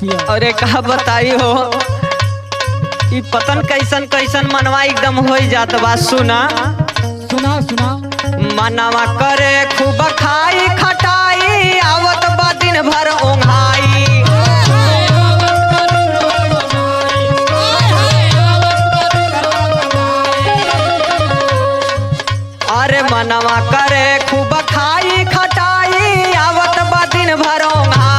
बतिया। अरे का बताई हो, ई पतन कैसन कैसन मनवा एकदम हो जात बा। सुना सुना सुना। मनवा करे खूब खाई खटाई, आवत बा दिन भर ओंघाई। अरे मनवा करे खूब खाई खटाई, आवत बा दिन भर ओंघाई।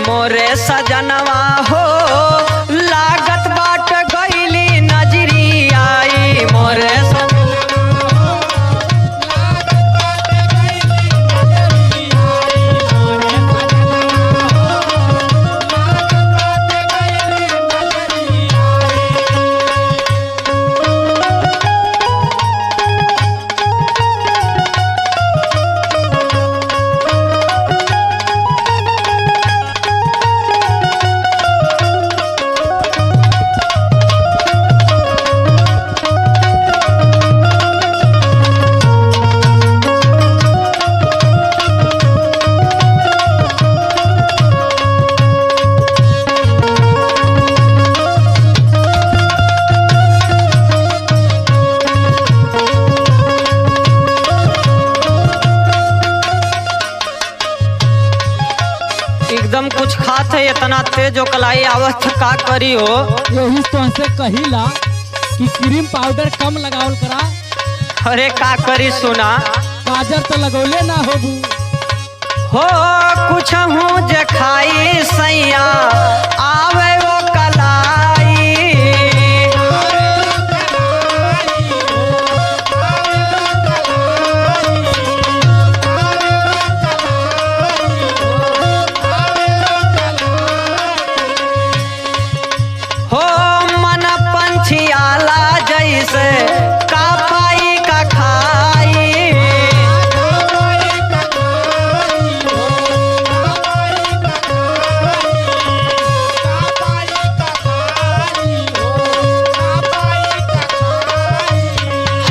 मोरे सजनवा हो लागत बाट गईली नजरी आई। मोरे एकदम कुछ खात है, इतना तेज ओकलाई आवत का करी हो। यही तो हमसे कहिला कि क्रीम पाउडर कम लगावल करा। अरे का करी सुना काजर तो लगौले ना होबू। हो कुछ हूँ जे खाई सैया आवे वो कलाई। हो मन पंछियाला जैसे का पाई का खाई।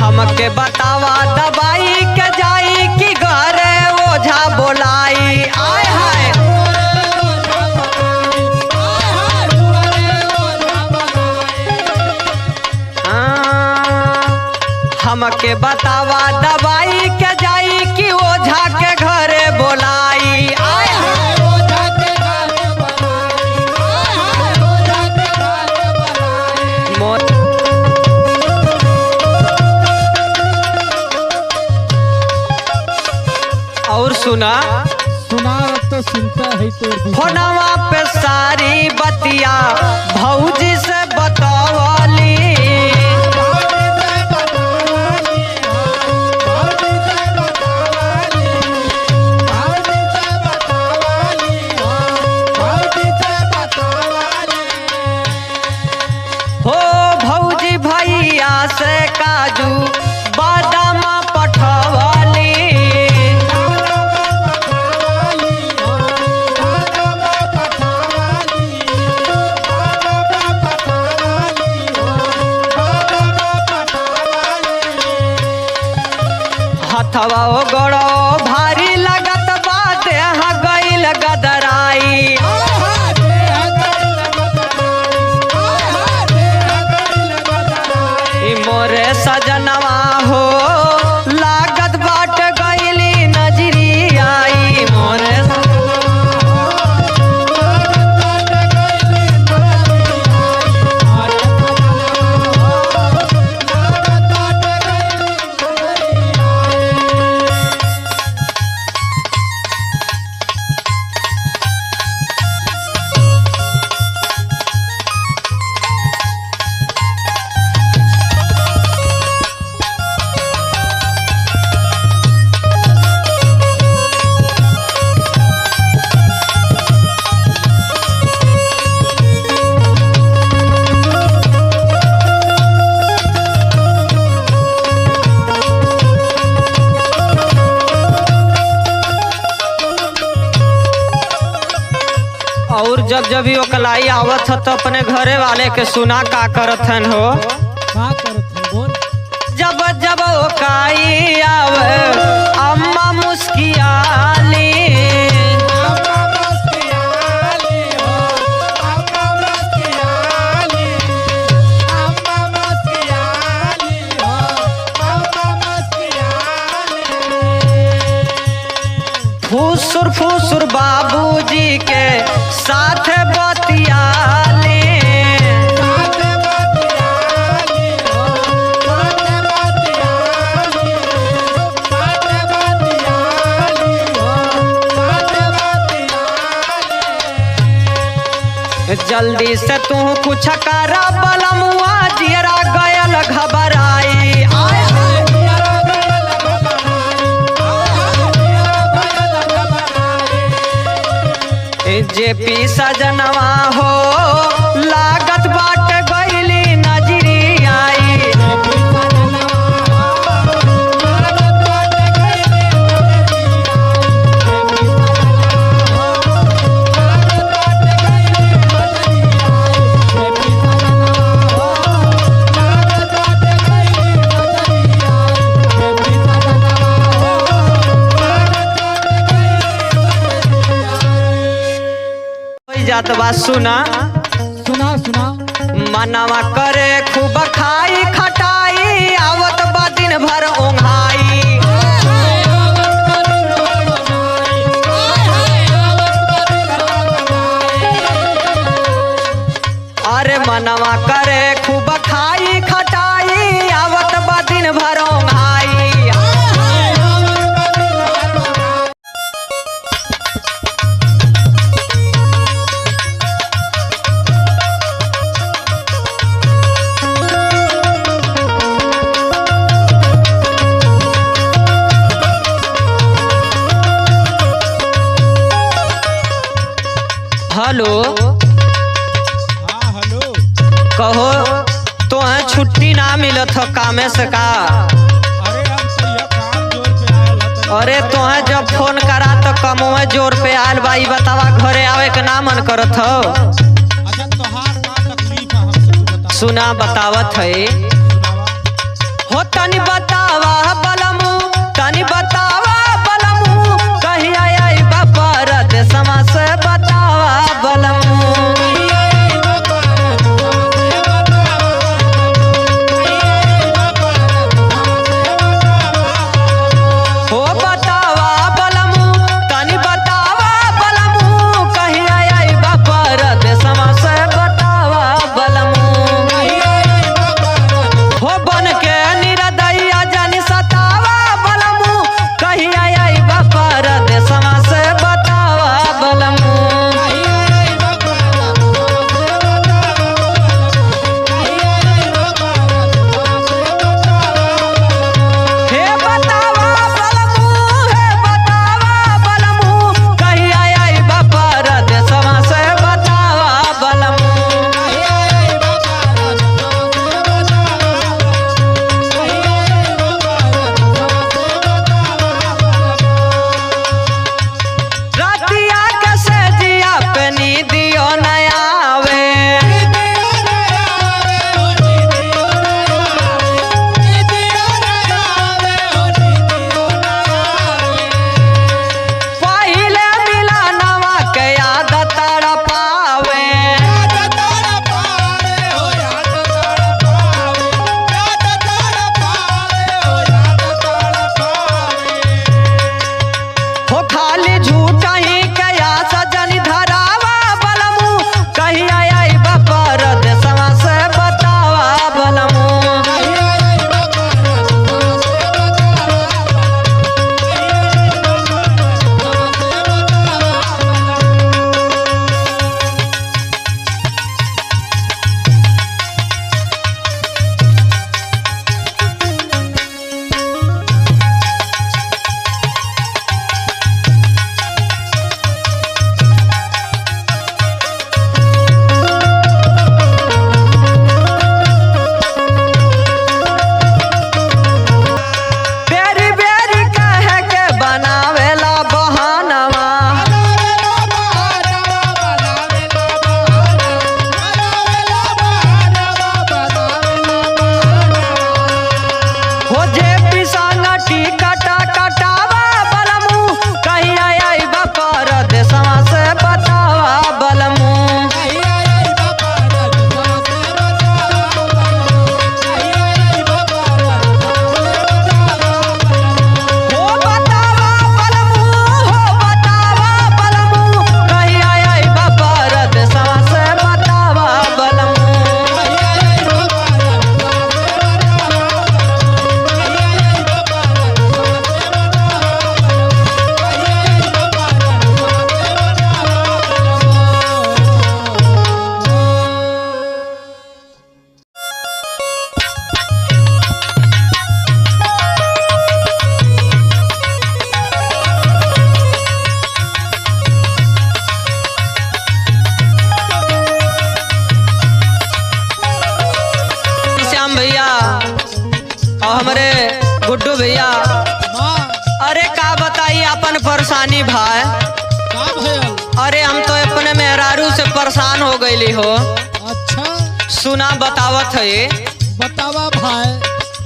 हमके बतावा दवाई के जाई कि घरे ओझा बोलाई। आय हाय हमके बतावा दवाई के जाई कि ओझा के घरे बोलाई। आय हाय मोर और सुना सुना तो सुनता है तो फोनवा पे सारी बतिया भौजी से बतावली। हो भौजी भैया से काजू बादाम पठवली। हथवा ओ गोड़ो भारी लगत बा, देह गईल गदराई। ई मोरे सजनवा हो लागत बाट गईली नजरी आई। मोरे और जब जब ये कलाई आवत है तो अपने घरे वाले के सुना का करत हन हो। का करत है बोल। जब जब ओकाई जब अम्मा मुस्कियाली। फुसुर फुसुर बाबूजी के साथ बतियाली। जल्दी से तू कुछ कर बलमुआ जियरा गयल घबराई। जेपी सजनवा हो लागत बाट गईली नजरी आई। जात बा सुना सुना सुना। मनवा करे खूब खाई खटाई आवत बा दिन भर ओंघाई। अरे मनवा करे खूब खाई खटाई आवत बा दिन भर ओंघाई। हेलो। हाँ हेलो। कहो तो छुट्टी ना मिलत हो कामे से का? अरे हम तो यह काम जोर पे आयल है। अरे तोहे जब फोन करा तो कमोए जोर पे आयल बाई बतावा घरे आवे के ना मन करत हो। अच्छा तोहार का तकलीफ है हमसे तू बता। सुना बतावत है सुनावा। हो तनी बतावा बलमू तनी बतावा बलमू कहिया आई परत समा से बतावा बलमू। हो बतावा बलमू तनी बतावा बलमू कहिया आई परत समा से बतावा बलमू। हो बन के निरदैया जानी सतावा बलमू कहिया आई पर परेशानी भाई। का भयल? अरे हम तो अपने मेहरारू से परेशान हो गईली हो। अच्छा सुना बतावत है। बतावा भाई।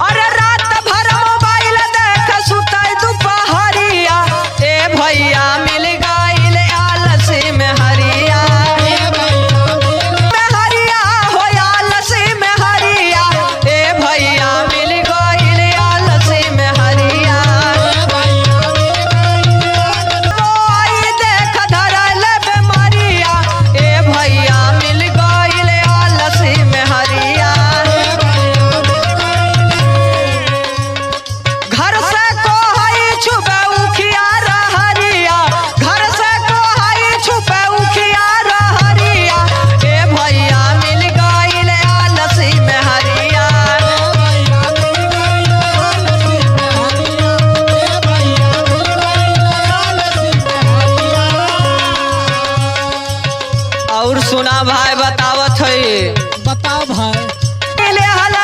अरे रात भर मोबाइल देख सुतई दुपहरिया, ए भैया मिल गईल आलसी में हरिया। में हरिया हो आलसी में हरिया, ए भैया मिल गईल आलसी में हरिया। मोबाइल देख धरल बेमारिया, ए भैया मिल गईल आलसी में हरिया। घर से कोहई छुपे उखिया रहरिया, घर से कोहई छुपे उखिया रहरिया, ए भैया मिल गईल आलसी में हरिया। और सुना भाई बतावत है। बताओ भाई। मिले हल